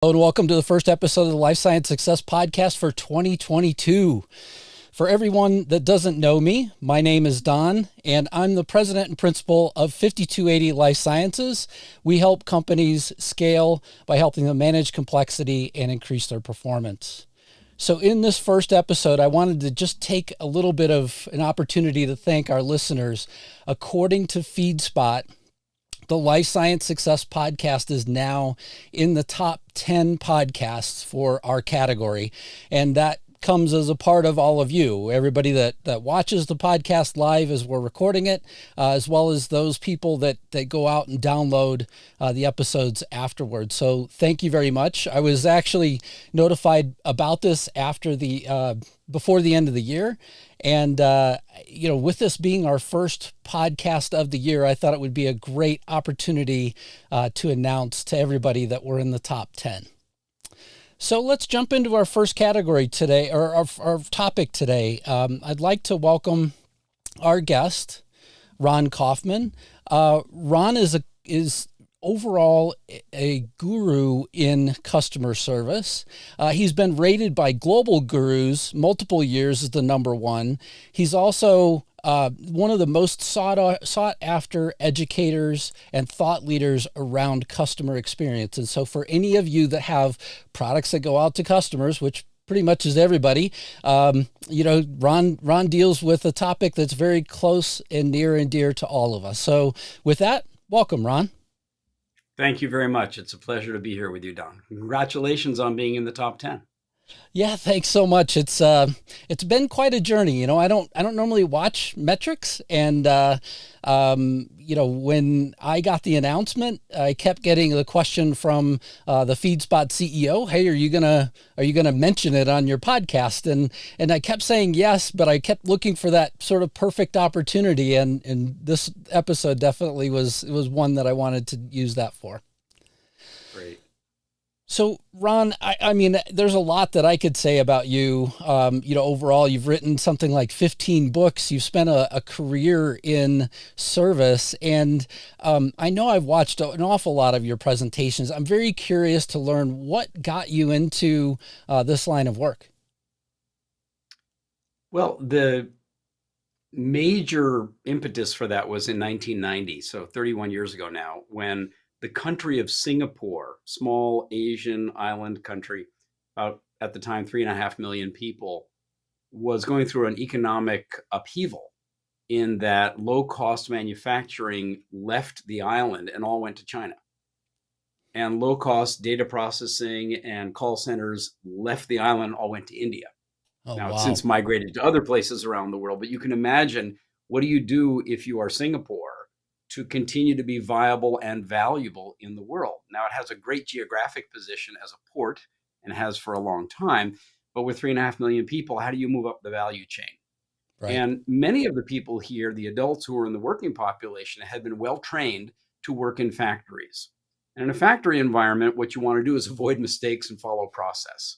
Hello and welcome to the first episode of the Life Science Success Podcast for 2022. For everyone that doesn't know me, my name is Don, and I'm the president and principal of 5280 Life Sciences. We help companies scale by helping them manage complexity and increase their performance. So in this first episode, I wanted to just take a little bit of an opportunity to thank our listeners. According to FeedSpot, the Life Science Success Podcast is now in the top 10 podcasts for our category. And that comes as a part of all of you, everybody that watches the podcast live as we're recording it, as well as those people that go out and download the episodes afterwards. So thank you very much. I was actually notified about this after before the end of the year. And, with this being our first podcast of the year, I thought it would be a great opportunity to announce to everybody that we're in the top 10. So let's jump into our first category today, or our topic today. I'd like to welcome our guest, Ron Kaufman. Ron is overall a guru in customer service. He's been rated by global gurus multiple years as the number one. He's also one of the most sought after educators and thought leaders around customer experience. And so for any of you that have products that go out to customers, which pretty much is everybody, Ron deals with a topic that's very close and near and dear to all of us. So with that, welcome, Ron. Thank you very much. It's a pleasure to be here with you, Don. Congratulations on being in the top 10. Yeah, thanks so much. It's been quite a journey. I don't normally watch metrics, and when I got the announcement, I kept getting the question from the FeedSpot CEO, "Hey, are you gonna mention it on your podcast?" And I kept saying yes, but I kept looking for that sort of perfect opportunity, and this episode definitely was one that I wanted to use that for. Great. So, Ron, I mean, there's a lot that I could say about you. Overall, you've written something like 15 books. You've spent a career in service. And I know I've watched an awful lot of your presentations. I'm very curious to learn what got you into this line of work. Well, the major impetus for that was in 1990, so 31 years ago now, when the country of Singapore, small Asian island country, about at the time 3.5 million people, was going through an economic upheaval in that low-cost manufacturing left the island and all went to China. And low-cost data processing and call centers left the island and all went to India. Oh, Now, wow. it's since migrated to other places around the world, but you can imagine, what do you do if you are Singapore to continue to be viable and valuable in the world? Now, it has a great geographic position as a port and has for a long time, but with 3.5 million people, how do you move up the value chain? Right. And many of the people here, the adults who are in the working population, had been well trained to work in factories. And in a factory environment, what you want to do is avoid mistakes and follow process.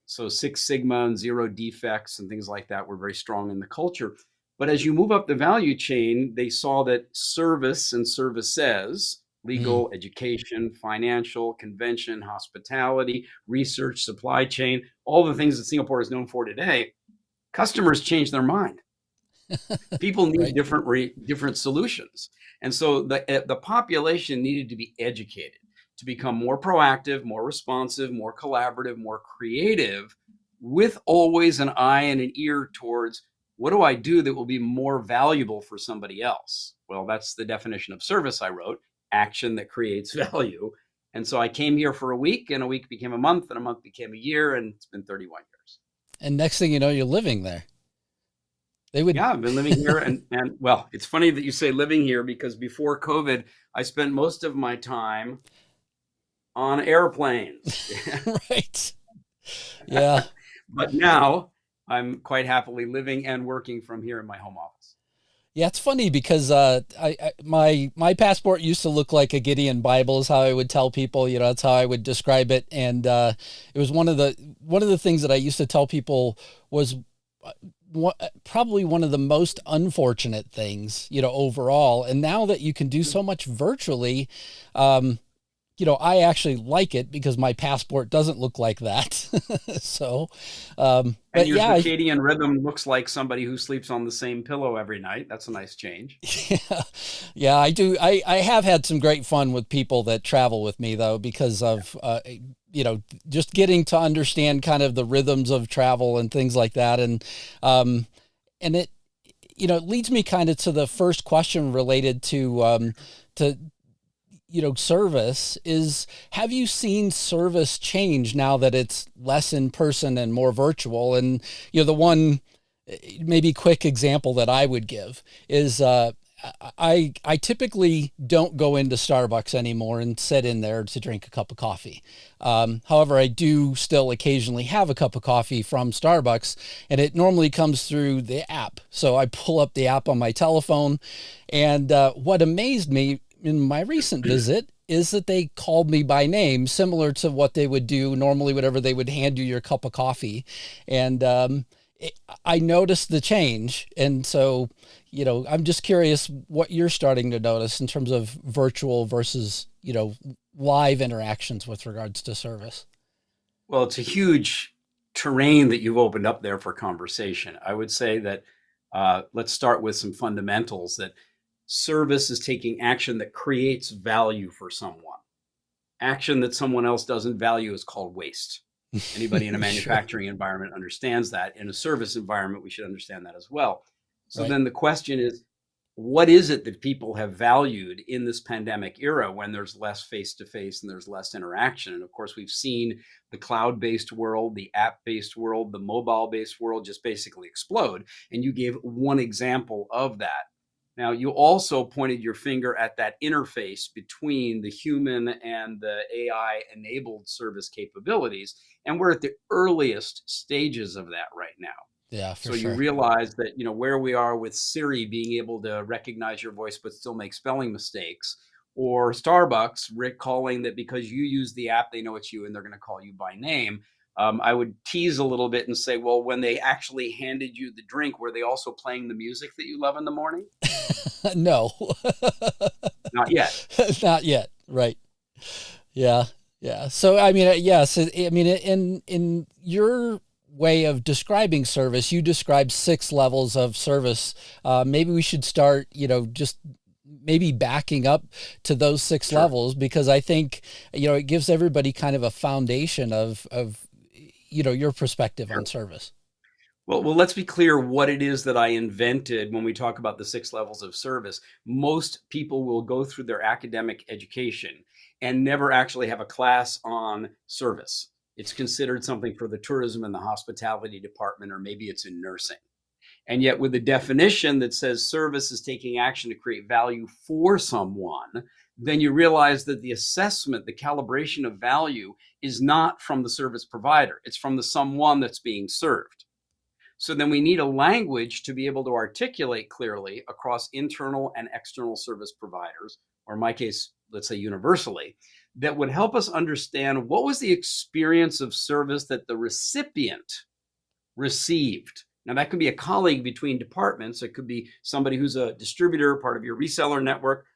So Six Sigma and zero defects and things like that were very strong in the culture. But as you move up the value chain, they saw that service and services, legal, education, financial, convention, hospitality, research, supply chain, all the things that Singapore is known for today, customers change their mind. People need Right. different solutions. And so the population needed to be educated to become more proactive, more responsive, more collaborative, more creative, with always an eye and an ear towards, what do I do that will be more valuable for somebody else? Well, that's the definition of service I wrote, action that creates value. And so I came here for a week, and a week became a month, and a month became a year, and it's been 31 years. And next thing you know, you're living there. Yeah, I've been living here. And well, it's funny that you say living here, because before COVID, I spent most of my time on airplanes. Right. Yeah. But now I'm quite happily living and working from here in my home office. Yeah, it's funny because my passport used to look like a Gideon Bible is how I would tell people. That's how I would describe it. And it was one of the things that I used to tell people was probably one of the most unfortunate things, overall. And now that you can do so much virtually, I actually like it because my passport doesn't look like that. So, And but your yeah, circadian rhythm looks like somebody who sleeps on the same pillow every night. That's a nice change. yeah, yeah, I do. I have had some great fun with people that travel with me though, because of, just getting to understand kind of the rhythms of travel and things like that. And it, it leads me kind of to the first question related to, service is, have you seen service change now that it's less in person and more virtual? And, the one maybe quick example that I would give is, I typically don't go into Starbucks anymore and sit in there to drink a cup of coffee. However, I do still occasionally have a cup of coffee from Starbucks, and it normally comes through the app. So I pull up the app on my telephone, and what amazed me in my recent visit is that they called me by name, similar to what they would do normally whenever they would hand you your cup of coffee. And I noticed the change. And so, I'm just curious what you're starting to notice in terms of virtual versus, live interactions with regards to service. Well, it's a huge terrain that you've opened up there for conversation. I would say that let's start with some fundamentals that service is taking action that creates value for someone. Action that someone else doesn't value is called waste. Anybody in a Sure. manufacturing environment understands that. In a service environment, we should understand that as well. So Right. then the question is, what is it that people have valued in this pandemic era when there's less face-to-face and there's less interaction? And of course, we've seen the cloud-based world, the app-based world, the mobile-based world just basically explode. And you gave one example of that. Now, you also pointed your finger at that interface between the human and the AI-enabled service capabilities. And we're at the earliest stages of that right now. Yeah, for So you sure. realize that, where we are with Siri being able to recognize your voice but still make spelling mistakes, or Starbucks recalling that because you use the app, they know it's you and they're going to call you by name. I would tease a little bit and say, well, when they actually handed you the drink, were they also playing the music that you love in the morning? No, Not yet. not yet. Right. Yeah. Yeah. So, I mean, yes, I mean, in your way of describing service, you describe 6 levels of service. Maybe we should start, just maybe backing up to those 6 Sure. levels, because I think, it gives everybody kind of a foundation of, your perspective on Sure. service. Well, let's be clear what it is that I invented when we talk about the 6 levels of service. Most people will go through their academic education and never actually have a class on service. It's considered something for the tourism and the hospitality department, or maybe it's in nursing. And yet, with a definition that says service is taking action to create value for someone, then you realize that the assessment, the calibration of value is not from the service provider, it's from the someone that's being served. So then we need a language to be able to articulate clearly across internal and external service providers, or in my case, let's say universally, that would help us understand what was the experience of service that the recipient received. Now, that could be a colleague between departments. It could be somebody who's a distributor, part of your reseller network,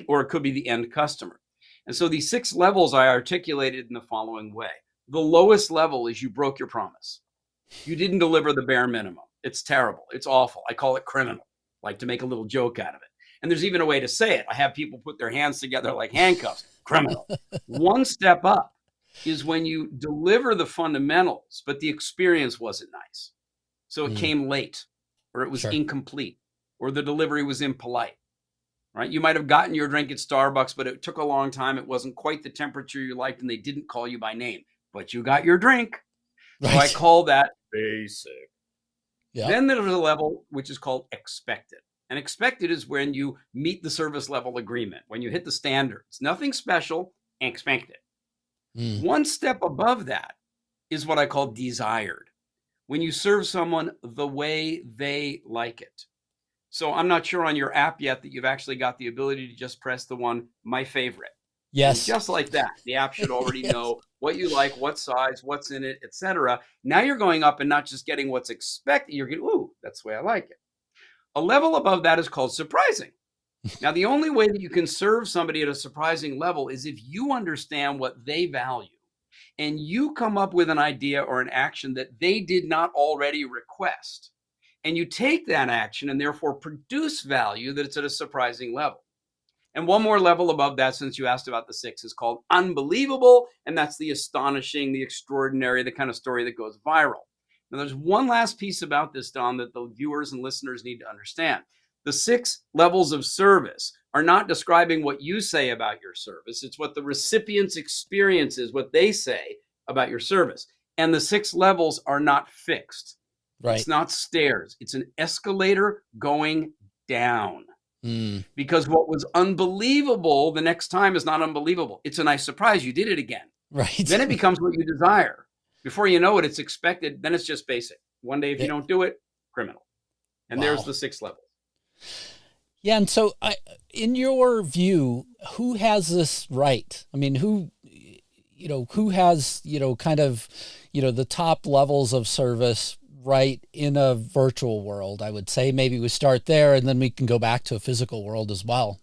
or it could be the end customer. And so these 6 levels I articulated in the following way. The lowest level is you broke your promise. You didn't deliver the bare minimum. It's terrible. It's awful. I call it criminal, like to make a little joke out of it. And there's even a way to say it. I have people put their hands together like handcuffs. Criminal. One step up is when you deliver the fundamentals, but the experience wasn't nice. So it came late, or it was Sure. incomplete, or the delivery was impolite. Right? You might have gotten your drink at Starbucks, but it took a long time. It wasn't quite the temperature you liked, and they didn't call you by name, but you got your drink. So I Right. call that basic. Yeah. Then there's a level which is called expected. And expected is when you meet the service level agreement, when you hit the standards. Nothing special, expected. Mm. One step above that is what I call desired, when you serve someone the way they like it. So I'm not sure on your app yet that you've actually got the ability to just press the one, my favorite. And Yes. just like that, the app should already Yes. know what you like, what size, what's in it, etc. Now you're going up and not just getting what's expected, you're getting, ooh, that's the way I like it. A level above that is called surprising. Now, the only way that you can serve somebody at a surprising level is if you understand what they value and you come up with an idea or an action that they did not already request. And you take that action and therefore produce value that it's at a surprising level. And one more level above that, since you asked about the six, is called unbelievable. And that's the astonishing, the extraordinary, the kind of story that goes viral. Now, there's one last piece about this, Don, that the viewers and listeners need to understand. The six levels of service are not describing what you say about your service. It's what the recipient's experience is, what they say about your service. And the six levels are not fixed. Right. It's not stairs. It's an escalator going down. Mm. Because what was unbelievable the next time is not unbelievable. It's a nice surprise. You did it again. Right. Then it becomes what you desire. Before you know it, it's expected. Then it's just basic. One day, if you don't do it, criminal. And there's the sixth level. Yeah. And so in your view, who has this right? I mean, who has, kind of, the top levels of service right in a virtual world? I would say maybe we start there and then we can go back to a physical world as well.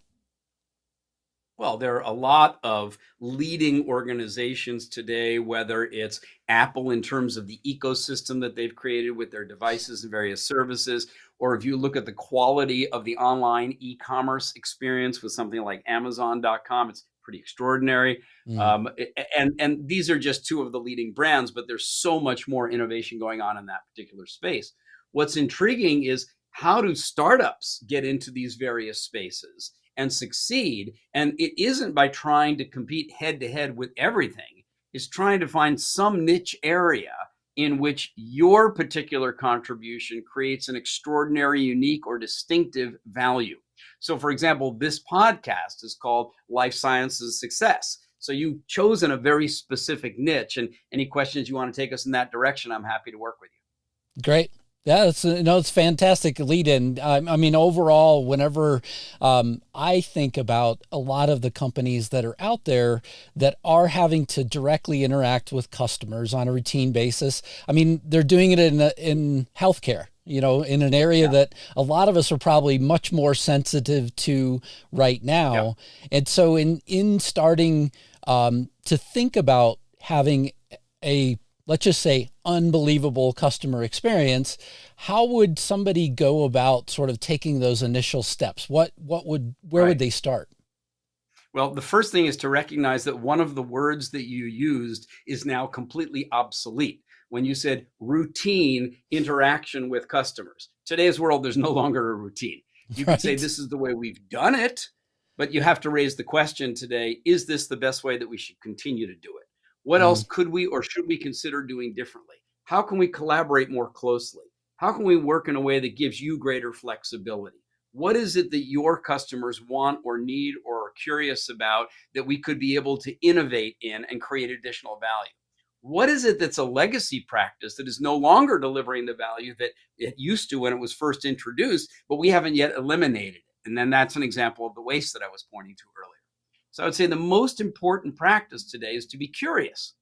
Well, there are a lot of leading organizations today, whether it's Apple in terms of the ecosystem that they've created with their devices and various services, or if you look at the quality of the online e-commerce experience with something like Amazon.com, it's pretty extraordinary. And these are just two of the leading brands, but there's so much more innovation going on in that particular space. What's intriguing is how do startups get into these various spaces and succeed? And it isn't by trying to compete head to head with everything. It's trying to find some niche area in which your particular contribution creates an extraordinary, unique, or distinctive value. So, for example, this podcast is called Life Sciences Success. So you've chosen a very specific niche, and any questions you want to take us in that direction, I'm happy to work with you. Great. Yeah, it's fantastic lead in. I mean, overall, whenever I think about a lot of the companies that are out there that are having to directly interact with customers on a routine basis, I mean, they're doing it in healthcare, in an area that a lot of us are probably much more sensitive to right now. Yeah. And so in starting to think about having a, let's just say, unbelievable customer experience, how would somebody go about sort of taking those initial steps? Where would they start? Well, the first thing is to recognize that one of the words that you used is now completely obsolete. When you said routine interaction with customers, today's world, there's no longer a routine. You can say this is the way we've done it, but you have to raise the question today, is this the best way that we should continue to do it? What else could we or should we consider doing differently? How can we collaborate more closely? How can we work in a way that gives you greater flexibility? What is it that your customers want or need or are curious about that we could be able to innovate in and create additional value? What is it that's a legacy practice that is no longer delivering the value that it used to when it was first introduced, but we haven't yet eliminated it? And then that's an example of the waste that I was pointing to earlier. So I would say the most important practice today is to be curious,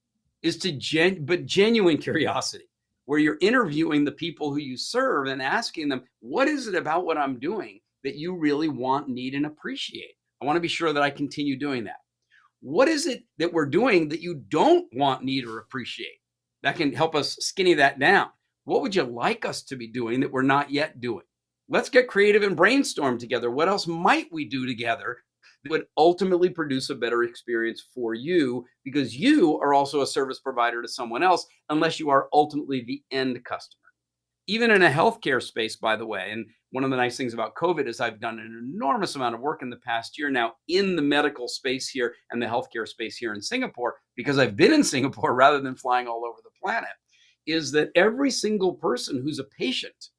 is to genuine curiosity, where you're interviewing the people who you serve and asking them, what is it about what I'm doing that you really want, need, and appreciate? I want to be sure that I continue doing that. What is it that we're doing that you don't want, need, or appreciate? That can help us skinny that down. What would you like us to be doing that we're not yet doing? Let's get creative and brainstorm together. What else might we do together that would ultimately produce a better experience for you, because you are also a service provider to someone else, unless you are ultimately the end customer. Even in a healthcare space, by the way, and one of the nice things about COVID is I've done an enormous amount of work in the past year now in the medical space here and the healthcare space here in Singapore, because I've been in Singapore rather than flying all over the planet, is that every single person who's a patient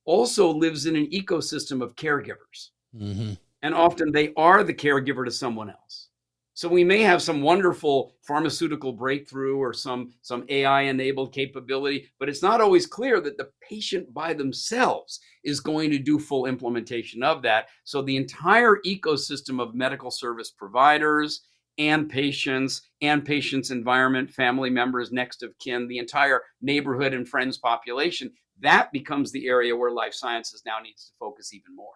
also lives in an ecosystem of caregivers. Mm-hmm. And often they are the caregiver to someone else. So we may have some wonderful pharmaceutical breakthrough or some AI-enabled capability, but it's not always clear that the patient by themselves is going to do full implementation of that. So the entire ecosystem of medical service providers and patients' environment, family members, next of kin, the entire neighborhood and friends population, that becomes the area where life sciences now needs to focus even more.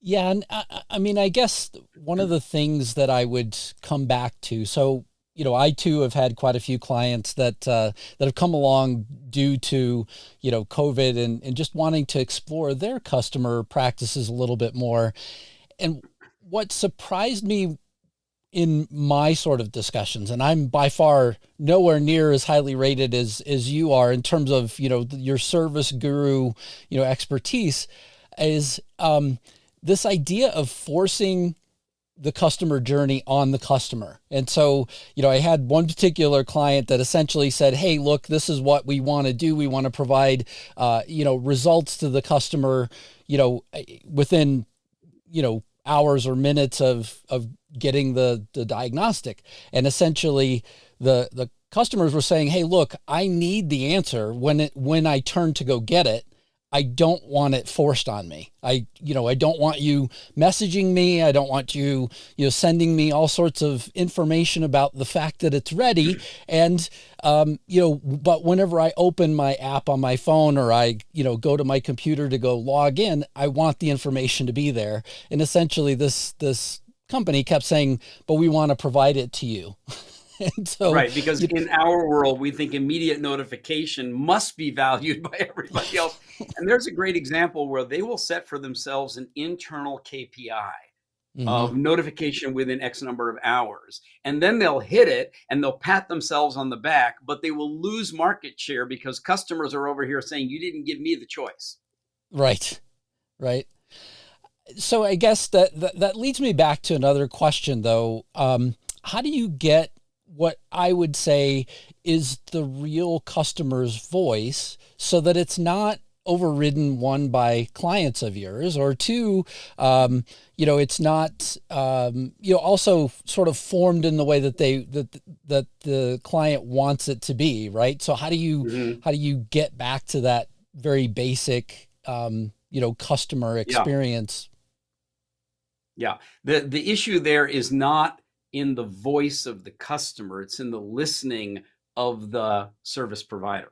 Yeah, and I mean, I guess one of the things that I would come back to, so I too have had quite a few clients that have come along due to COVID and just wanting to explore their customer practices a little bit more. And what surprised me in my sort of discussions, and I'm by far nowhere near as highly rated as you are in terms of your service guru expertise, is this idea of forcing the customer journey on the customer. And so, I had one particular client that essentially said, hey, look, this is what we want to do. We want to provide, results to the customer, within, hours or minutes of getting the diagnostic. And essentially the customers were saying, hey, look, I need the answer when I turn to go get it. I don't want it forced on me. I don't want you messaging me. I don't want you, sending me all sorts of information about the fact that it's ready. And, but whenever I open my app on my phone or I, go to my computer to go log in, I want the information to be there. And essentially this company kept saying, but we want to provide it to you. And so, right, because in our world, we think immediate notification must be valued by everybody else. And there's a great example where they will set for themselves an internal KPI of notification within X number of hours. And then they'll hit it and they'll pat themselves on the back, but they will lose market share because customers are over here saying, you didn't give me the choice. Right, right. So I guess that leads me back to another question, though. How do you get what I would say is the real customer's voice so that it's not overridden, one, by clients of yours, or two, it's not, also sort of formed in the way that that the client wants it to be, right? So how do you get back to that very basic, customer experience? Yeah. The issue there is not in the voice of the customer, it's in the listening of the service provider.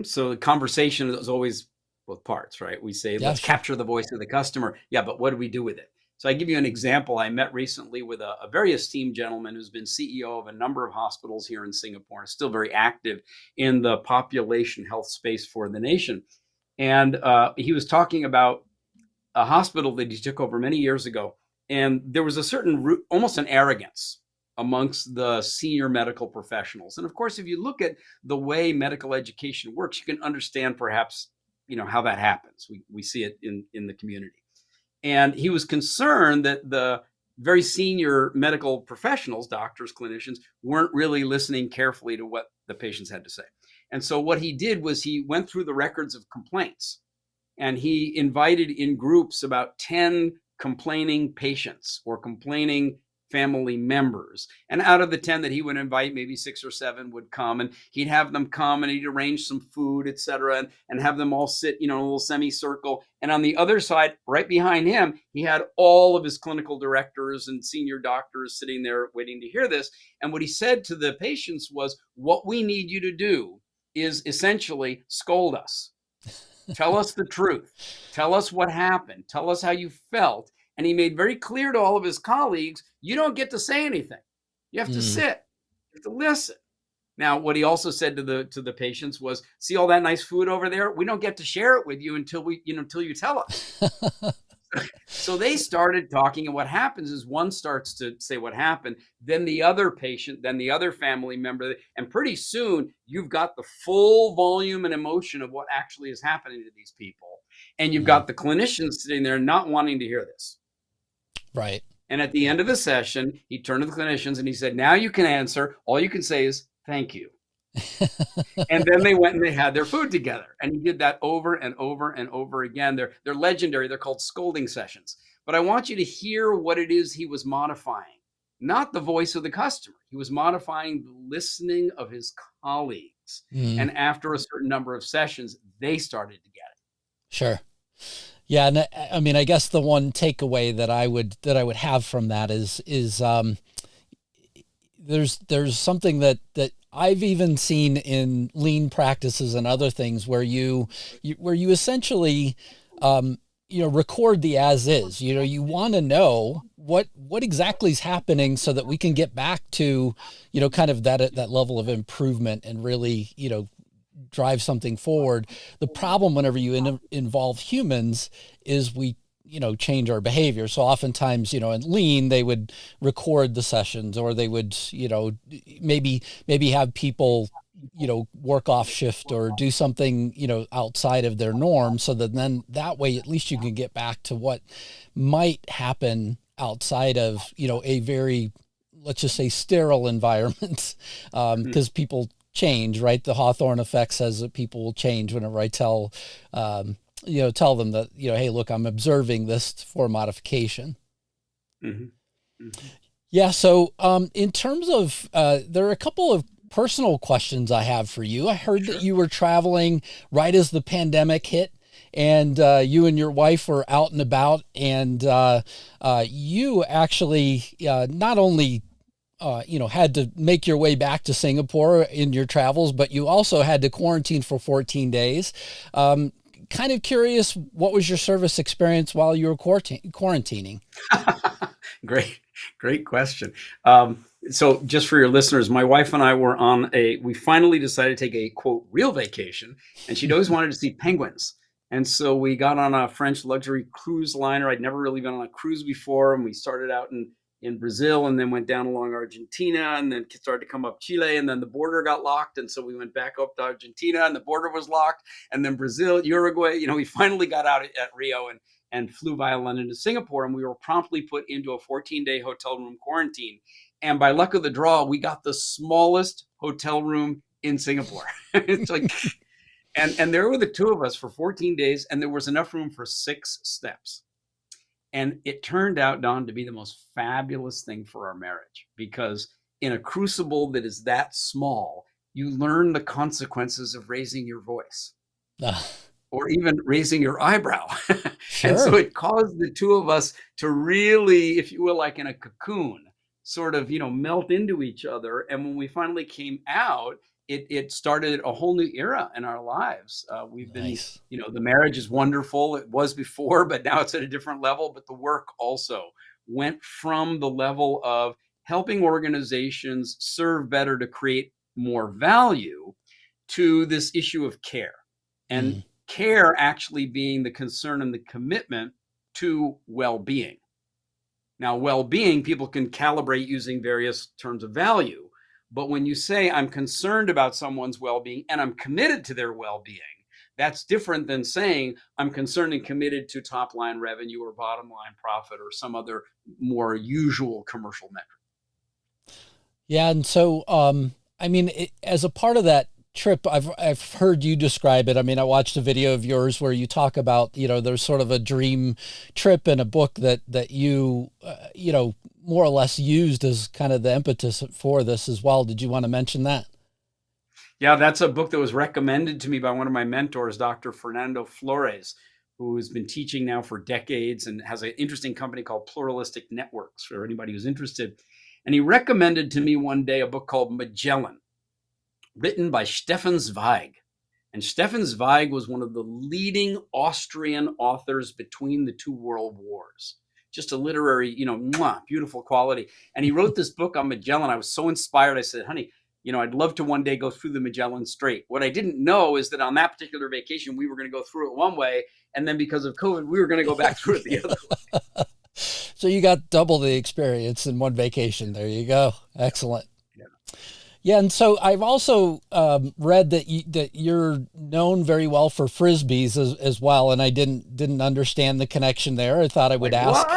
So the conversation is always both parts, right? We say, let's capture the voice of the customer. Yeah, but what do we do with it? So I give you an example. I met recently with a very esteemed gentleman who's been CEO of a number of hospitals here in Singapore, still very active in the population health space for the nation. And he was talking about a hospital that he took over many years ago. And there was a certain, almost an arrogance amongst the senior medical professionals. And of course, if you look at the way medical education works, you can understand perhaps, how that happens. We see it in the community. And he was concerned that the very senior medical professionals, doctors, clinicians, weren't really listening carefully to what the patients had to say. And so what he did was he went through the records of complaints and he invited in groups about 10 complaining patients or complaining family members. And out of the 10 that he would invite, maybe 6 or 7 would come, and he'd have them come and he'd arrange some food, etc., and have them all sit, in a little semicircle. And on the other side, right behind him, he had all of his clinical directors and senior doctors sitting there waiting to hear this. And what he said to the patients was, what we need you to do is essentially scold us. Tell us the truth. Tell us what happened. Tell us how you felt. And he made very clear to all of his colleagues, you don't get to say anything. You have to sit. You have to listen. Now, what he also said to the patients was, see all that nice food over there? We don't get to share it with you until you tell us. So they started talking, and what happens is one starts to say what happened, then the other patient, then the other family member, and pretty soon you've got the full volume and emotion of what actually is happening to these people. And you've got the clinicians sitting there not wanting to hear this. Right. And at the end of the session, he turned to the clinicians and he said, now you can answer. All you can say is, thank you. And then they went and they had their food together. And he did that over and over and over again. They're legendary. They're called scolding sessions. But I want you to hear what it is he was modifying. Not the voice of the customer. He was modifying the listening of his colleagues. And after a certain number of sessions, they started to get it. Sure. Yeah. And I mean, I guess the one takeaway that I would have from that is there's something that I've even seen in lean practices and other things where you essentially record the as is. You want to know what exactly is happening so that we can get back to, kind of that level of improvement and really, drive something forward. The problem whenever you involve humans is we, change our behavior. So oftentimes, in lean, they would record the sessions, or they would, maybe have people, work off shift or do something, outside of their norm, so that then that way, at least you can get back to what might happen outside of, a very, let's just say, sterile environment. Because people change, right? The Hawthorne effect says that people will change whenever I tell them that, hey, look, I'm observing this for modification. Mm-hmm. Mm-hmm. Yeah. So in terms of, there are a couple of personal questions I have for you. I heard that you were traveling right as the pandemic hit, and you and your wife were out and about, and you actually not only had to make your way back to Singapore in your travels, but you also had to quarantine for 14 days. Kind of curious, what was your service experience while you were quarantining? Great question. So just for your listeners, my wife and I were we finally decided to take a quote, real vacation, and she'd always wanted to see penguins. And so we got on a French luxury cruise liner. I'd never really been on a cruise before. And we started out in Brazil, and then went down along Argentina, and then started to come up Chile, and then the border got locked. And so we went back up to Argentina, and the border was locked, and then Brazil, Uruguay, we finally got out at Rio and flew via London to Singapore. And we were promptly put into a 14-day hotel room quarantine. And by luck of the draw, we got the smallest hotel room in Singapore. It's like, and there were the two of us for 14 days, and there was enough room for 6 steps. And it turned out, Don, to be the most fabulous thing for our marriage, because in a crucible that is that small, you learn the consequences of raising your voice or even raising your eyebrow. Sure. And so it caused the two of us to really, if you will, like in a cocoon, sort of, melt into each other. And when we finally came out, it started a whole new era in our lives. We've Nice. been, the marriage is wonderful. It was before, but now it's at a different level. But the work also went from the level of helping organizations serve better to create more value to this issue of care, and care actually being the concern and the commitment to well-being. Now, well-being, people can calibrate using various terms of value. But when you say I'm concerned about someone's well-being and I'm committed to their well-being, that's different than saying I'm concerned and committed to top line revenue or bottom line profit or some other more usual commercial metric. Yeah. And so, as a part of that trip, I've heard you describe it. I mean, I watched a video of yours where you talk about, there's sort of a dream trip in a book that you, more or less used as kind of the impetus for this as well. Did you want to mention that? Yeah, that's a book that was recommended to me by one of my mentors, Dr. Fernando Flores, who has been teaching now for decades and has an interesting company called Pluralistic Networks for anybody who's interested. And he recommended to me one day a book called Magellan, written by Stefan Zweig. And Stefan Zweig was one of the leading Austrian authors between the two world wars. Just a literary, beautiful quality. And he wrote this book on Magellan. I was so inspired. I said, honey, I'd love to one day go through the Magellan Strait. What I didn't know is that on that particular vacation, we were going to go through it one way. And then because of COVID, we were going to go back through it the other way. So you got double the experience in one vacation. There you go. Excellent. Yeah, and so I've also read that you're known very well for frisbees as well, and I didn't understand the connection there. I thought I would ask.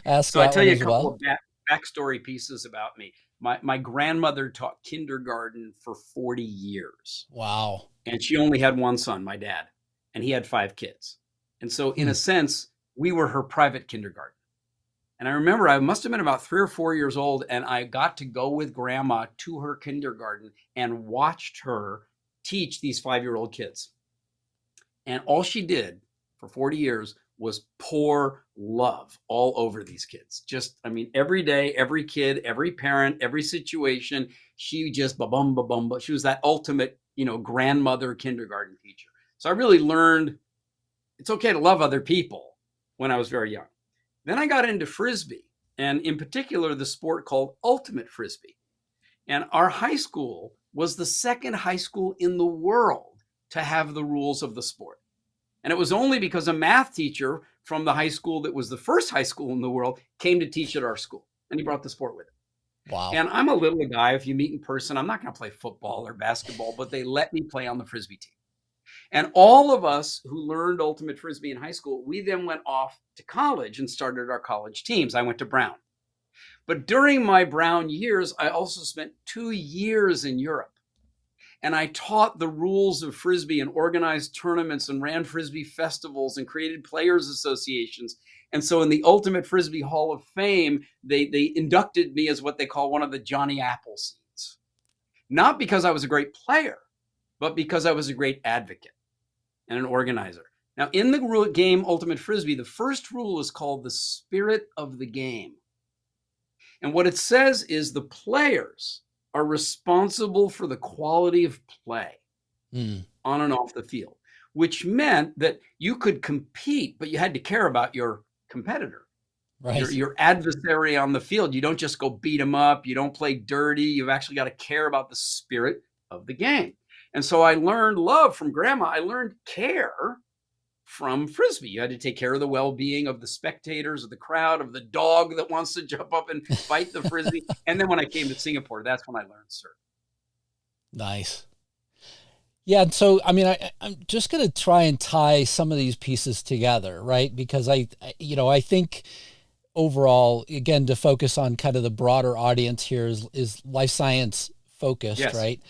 Ask. So I tell you a couple of backstory pieces about me. My grandmother taught kindergarten for 40 years. Wow. And she only had one son, my dad, and he had 5 kids. And so in a sense, we were her private kindergarten. And I remember I must have been about 3 or 4 years old, and I got to go with grandma to her kindergarten and watched her teach these 5-year-old kids. And all she did for 40 years was pour love all over these kids. Just, every day, every kid, every parent, every situation, she just ba-bum, ba-bum. She was that ultimate, grandmother kindergarten teacher. So I really learned it's okay to love other people when I was very young. Then I got into frisbee, and in particular, the sport called ultimate frisbee. And our high school was the second high school in the world to have the rules of the sport. And it was only because a math teacher from the high school that was the first high school in the world came to teach at our school, and he brought the sport with him. Wow. And I'm a little guy. If you meet in person, I'm not going to play football or basketball, but they let me play on the frisbee team. And all of us who learned ultimate frisbee in high school, we then went off to college and started our college teams. I went to Brown. But during my Brown years, I also spent 2 years in Europe. And I taught the rules of frisbee and organized tournaments and ran frisbee festivals and created players associations. And so in the Ultimate Frisbee Hall of Fame, they inducted me as what they call one of the Johnny Appleseeds. Not because I was a great player, but because I was a great advocate and an organizer. Now, in the game Ultimate Frisbee, the first rule is called the spirit of the game. And what it says is the players are responsible for the quality of play on and off the field, which meant that you could compete, but you had to care about your competitor, right? Your adversary on the field. You don't just go beat them up. You don't play dirty. You've actually got to care about the spirit of the game. And so I learned love from grandma. I learned care from frisbee. You had to take care of the well-being of the spectators, of the crowd, of the dog that wants to jump up and bite the frisbee. And then when I came to Singapore, that's when I learned surf. Nice. Yeah. And so, I mean, I'm just going to try and tie some of these pieces together, right? Because I think overall, again, to focus on kind of the broader audience here is life science focused, yes. Right?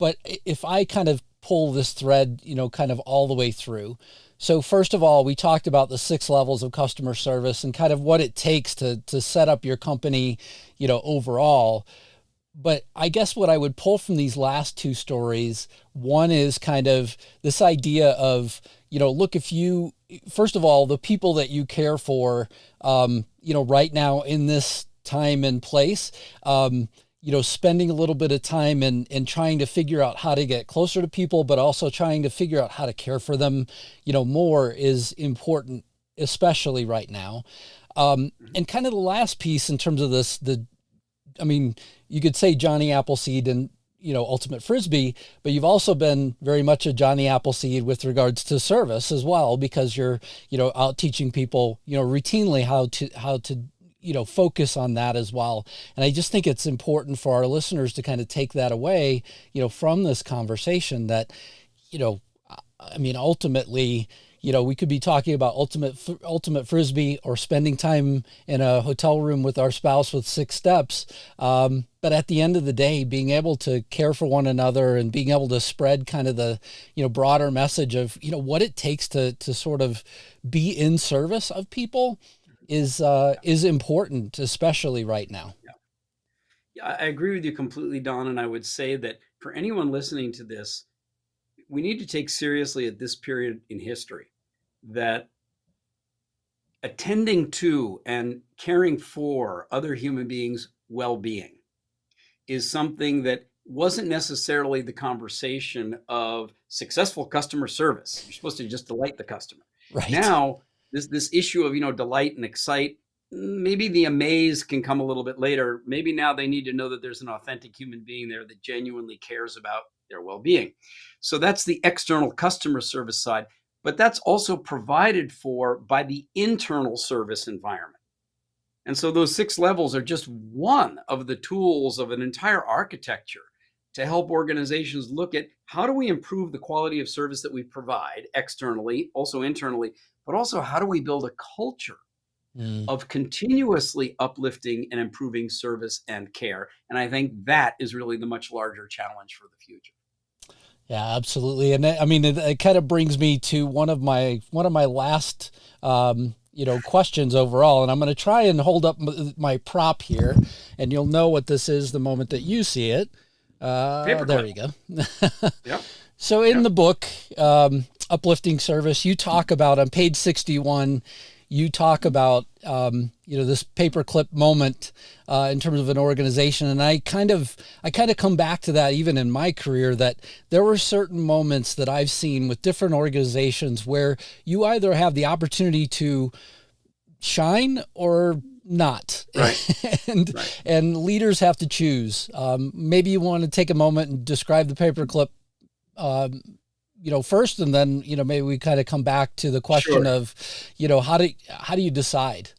But if I kind of pull this thread, kind of all the way through. So first of all, we talked about the 6 levels of customer service and kind of what it takes to set up your company, overall. But I guess what I would pull from these last 2 stories, one is kind of this idea of, look, first of all, the people that you care for, right now in this time and place, spending a little bit of time and trying to figure out how to get closer to people, but also trying to figure out how to care for them, more is important, especially right now. And kind of the last piece in terms of this, you could say Johnny Appleseed and, Ultimate Frisbee, but you've also been very much a Johnny Appleseed with regards to service as well, because you're, out teaching people, routinely how to focus on that as well. And I just think it's important for our listeners to kind of take that away, from this conversation that, ultimately, we could be talking about ultimate frisbee or spending time in a hotel room with our spouse with 6 steps. But at the end of the day, being able to care for one another and being able to spread kind of the, broader message of, what it takes to sort of be in service of people is important, especially right now. Yeah, I agree with you completely, Don. And I would say that for anyone listening to this, we need to take seriously at this period in history that attending to and caring for other human beings' well-being is something that wasn't necessarily the conversation of successful customer service. You're supposed to just delight the customer. Right. Now, this issue of, delight and excite, maybe the amaze can come a little bit later. Maybe now they need to know that there's an authentic human being there that genuinely cares about their well-being. So that's the external customer service side, but that's also provided for by the internal service environment. And so those 6 levels are just one of the tools of an entire architecture to help organizations look at how do we improve the quality of service that we provide externally, also internally, but also how do we build a culture of continuously uplifting and improving service and care. And I think that is really the much larger challenge for the future. Yeah, absolutely. And it kind of brings me to one of my last, questions overall. And I'm going to try and hold up my prop here, and you'll know what this is the moment that you see it. There you go. Yep. So in the book, Uplifting Service, you talk about on page 61, you talk about, this paperclip moment in terms of an organization. And I kind of come back to that even in my career, that there were certain moments that I've seen with different organizations where you either have the opportunity to shine or not. Right. and Right. and leaders have to choose. Maybe you want to take a moment and describe the paperclip first, and then maybe we kind of come back to the question Sure. of how do you decide?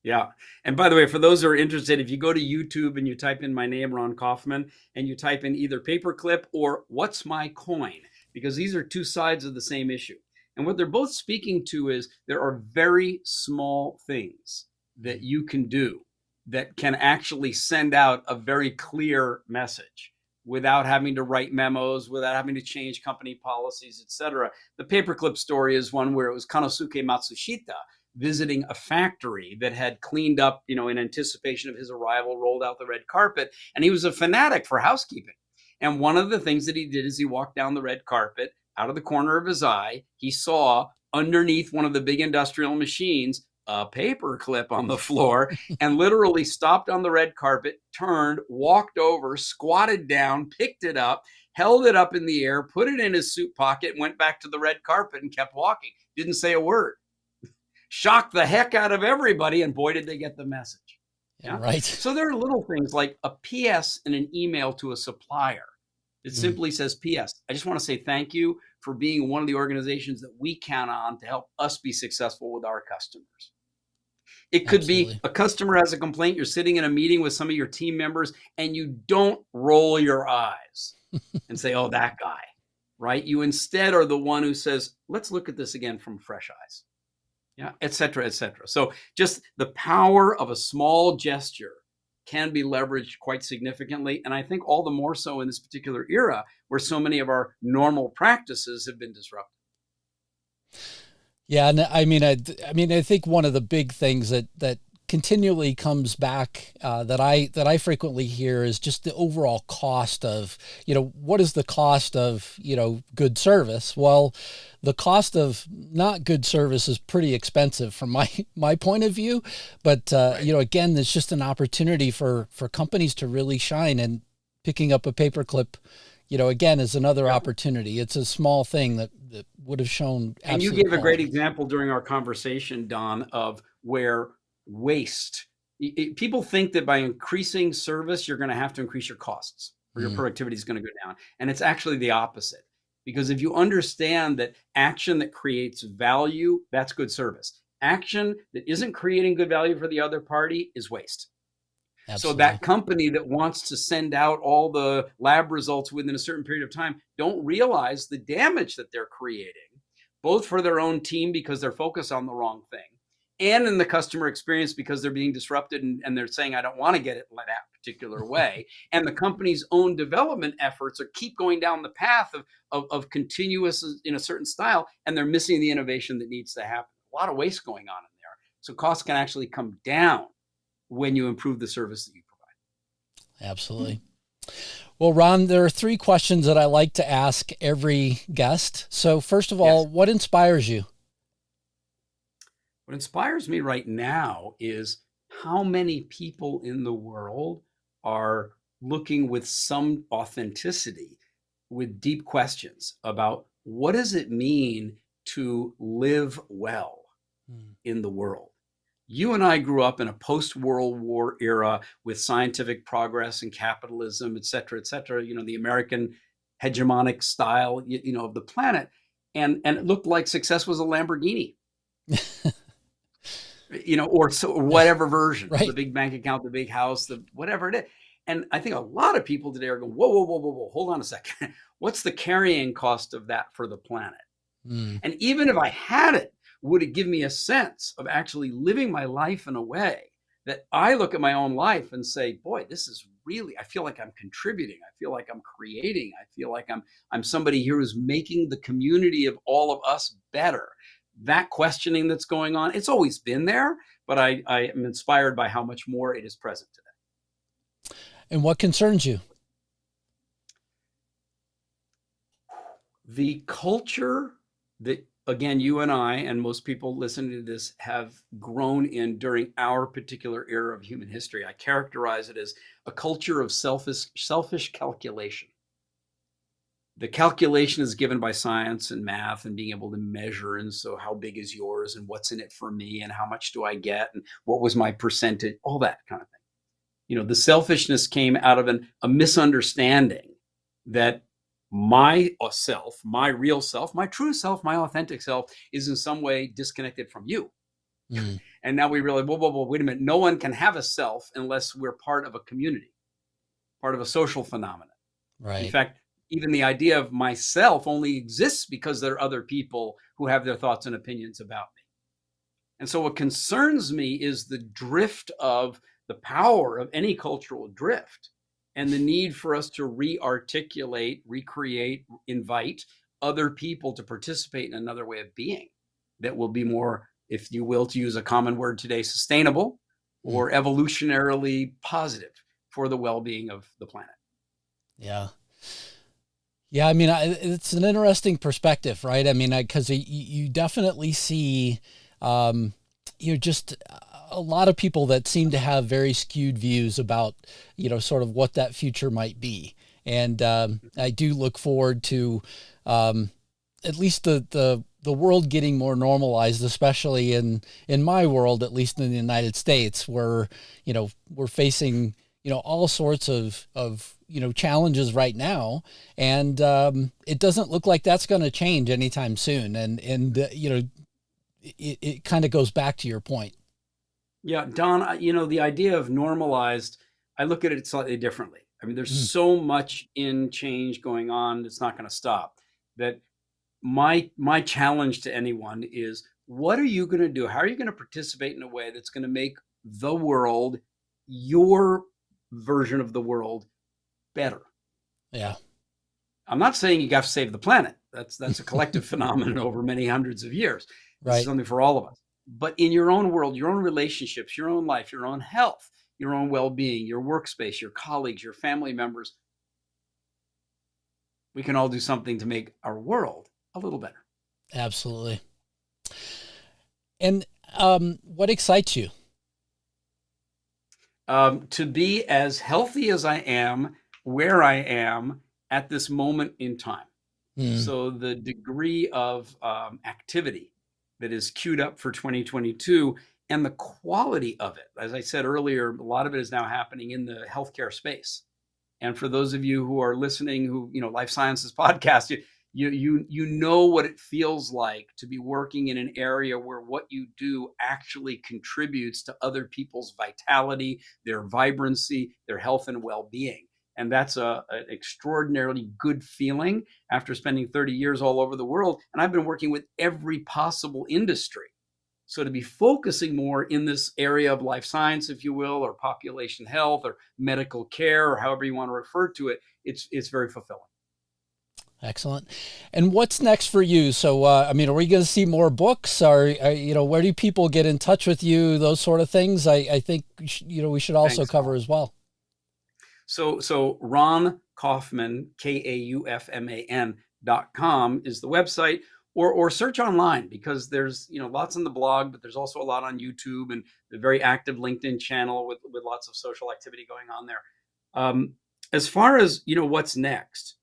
Yeah. And by the way, for those who are interested, if you go to YouTube and you type in my name, Ron Kaufman, and you type in either paperclip or what's my coin, because these are two sides of the same issue. And what they're both speaking to is there are very small things that you can do that can actually send out a very clear message without having to write memos, without having to change company policies, et cetera. The paperclip story is one where it was Konosuke Matsushita visiting a factory that had cleaned up, in anticipation of his arrival, rolled out the red carpet. And he was a fanatic for housekeeping. And one of the things that he did is he walked down the red carpet. Out of the corner of his eye, he saw underneath one of the big industrial machines a paperclip on the floor, and literally stopped on the red carpet, turned, walked over, squatted down, picked it up, held it up in the air, put it in his suit pocket, went back to the red carpet and kept walking. Didn't say a word. Shocked the heck out of everybody, and boy, did they get the message. Yeah. Right. So there are little things like a PS in an email to a supplier. It simply says, PS, I just want to say thank you for being one of the organizations that we count on to help us be successful with our customers. It could be a customer has a complaint. You're sitting in a meeting with some of your team members and you don't roll your eyes and say, oh, that guy, right? You instead are the one who says, let's look at this again from fresh eyes. Yeah, et cetera, et cetera. So just the power of a small gesture can be leveraged quite significantly. And I think all the more so in this particular era where so many of our normal practices have been disrupted. Yeah. And I mean, I think one of the big things that continually comes back that I frequently hear is just the overall cost of, what is the cost of, good service? Well, the cost of not good service is pretty expensive from my point of view. But, Right. Again, there's just an opportunity for companies to really shine, and picking up a paperclip, again, is another opportunity. It's a small thing that would have shown absolute And you gave a great quality. example during our conversation, Don, of where waste, people think that by increasing service, you're going to have to increase your costs or your productivity is going to go down. And it's actually the opposite. Because if you understand that action that creates value, that's good service. Action that isn't creating good value for the other party is waste. Absolutely. So that company that wants to send out all the lab results within a certain period of time don't realize the damage that they're creating, both for their own team because they're focused on the wrong thing, and in the customer experience because they're being disrupted and they're saying, I don't want to get it that particular way. And the company's own development efforts are keep going down the path of continuous in a certain style, and they're missing the innovation that needs to happen. A lot of waste going on in there. So costs can actually come down when you improve the service that you provide. Absolutely. Well, Ron, there are 3 questions that I like to ask every guest. So first of all, what inspires you? What inspires me right now is how many people in the world are looking with some authenticity, with deep questions about what does it mean to live well in the world. You and I grew up in a post-World War era with scientific progress and capitalism, et cetera, the American hegemonic style, of the planet. And it looked like success was a Lamborghini, or whatever version, Right. the big bank account, the big house, the whatever it is. And I think a lot of people today are going, whoa, hold on a second. What's the carrying cost of that for the planet? And even if I had it, would it give me a sense of actually living my life in a way that I look at my own life and say, boy, this is really, I feel like I'm contributing. I feel like I'm creating. I feel like I'm somebody here who's making the community of all of us better. That questioning that's going on, it's always been there, but I am inspired by how much more it is present today. And what concerns you? The culture that again, you and I, and most people listening to this, have grown in during our particular era of human history. I characterize it as a culture of selfish calculation. The calculation is given by science and math and being able to measure. And so, how big is yours and what's in it for me and how much do I get and what was my percentage, all that kind of thing. The selfishness came out of a misunderstanding that my self, my real self, my true self, my authentic self is in some way disconnected from you. Mm, And now we realize, whoa, wait a minute. No one can have a self unless we're part of a community, part of a social phenomenon. In right. fact, even the idea of myself only exists because there are other people who have their thoughts and opinions about me. And so what concerns me is the drift of the power of any cultural drift and the need for us to re-articulate, recreate, invite other people to participate in another way of being that will be more, if you will, to use a common word today, sustainable or evolutionarily positive for the well-being of the planet. Yeah. Yeah. I mean, it's an interesting perspective, right? I mean, because you definitely see, just a lot of people that seem to have very skewed views about, sort of what that future might be. And I do look forward to at least the world getting more normalized, especially in my world, at least in the United States, where, we're facing, all sorts of challenges right now. And it doesn't look like that's going to change anytime soon. And it kind of goes back to your point. Yeah, Don, the idea of normalized, I look at it slightly differently. I mean, there's Mm, so much in change going on that's not going to stop. That my challenge to anyone is, what are you going to do? How are you going to participate in a way that's going to make the world, your version of the world, better? yeah. I'm not saying you got to save the planet. That's a collective phenomenon over many hundreds of years. This is Right. something for all of us. But in your own world, your own relationships, your own life, your own health, your own well-being, your workspace, your colleagues, your family members, we can all do something to make our world a little better. Absolutely. And what excites you? To be as healthy as I am, where I am at this moment in time. Mm, So the degree of activity that is queued up for 2022 and the quality of it, as I said earlier, a lot of it is now happening in the healthcare space. And for those of you who are listening, who, life sciences podcast, you know what it feels like to be working in an area where what you do actually contributes to other people's vitality, their vibrancy, their health and well-being. And that's an extraordinarily good feeling after spending 30 years all over the world. And I've been working with every possible industry. So to be focusing more in this area of life science, if you will, or population health or medical care, or however you want to refer to it, it's very fulfilling. excellent. And what's next for you? So, I mean, are we going to see more books? Or, where do people get in touch with you? Those sort of things. I think, we should also Thanks, cover Don. as well. So Ron Kaufman, KAUFMAN.com is the website, or search online, because there's, lots on the blog, but there's also a lot on YouTube and a very active LinkedIn channel with lots of social activity going on there. As far as, what's next,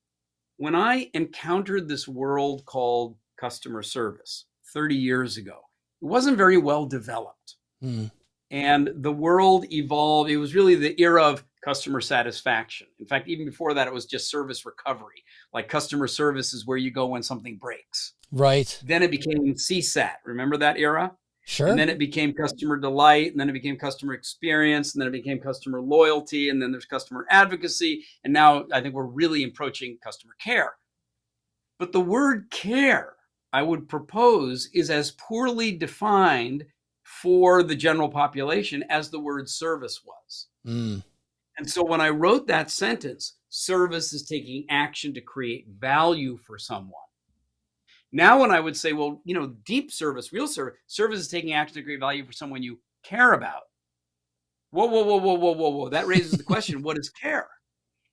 when I encountered this world called customer service 30 years ago, it wasn't very well developed. Mm, And the world evolved. It was really the era of customer satisfaction. In fact, even before that, it was just service recovery. Like, customer service is where you go when something breaks. right. Then it became CSAT. Remember that era? And Sure. then it became customer delight. And then it became customer experience. And then it became customer loyalty. And then there's customer advocacy. And now I think we're really approaching customer care. But the word care, I would propose, is as poorly defined for the general population as the word service was. Mm, And so when I wrote that sentence, service is taking action to create value for someone. Now, when I would say, well, deep service, real service is taking action to create value for someone you care about. Whoa, whoa, whoa, whoa, whoa, whoa, whoa. That raises the question, what is care?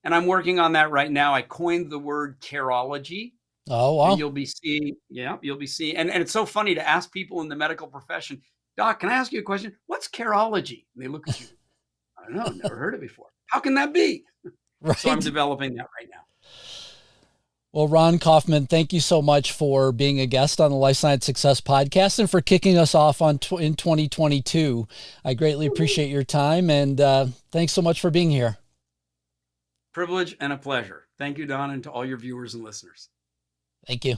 And I'm working on that right now. I coined the word careology. Oh, And wow. you'll be seeing, yeah, you'll be seeing, and it's so funny to ask people in the medical profession, Doc, can I ask you a question? What's carology? And they look at you, I don't know, never heard it before. How can that be? So I'm Right. developing that right now. Well, Ron Kaufman, thank you so much for being a guest on the Life Science Success Podcast and for kicking us off in 2022. I greatly appreciate your time, and thanks so much for being here. Privilege and a pleasure. Thank you, Don, and to all your viewers and listeners. Thank you.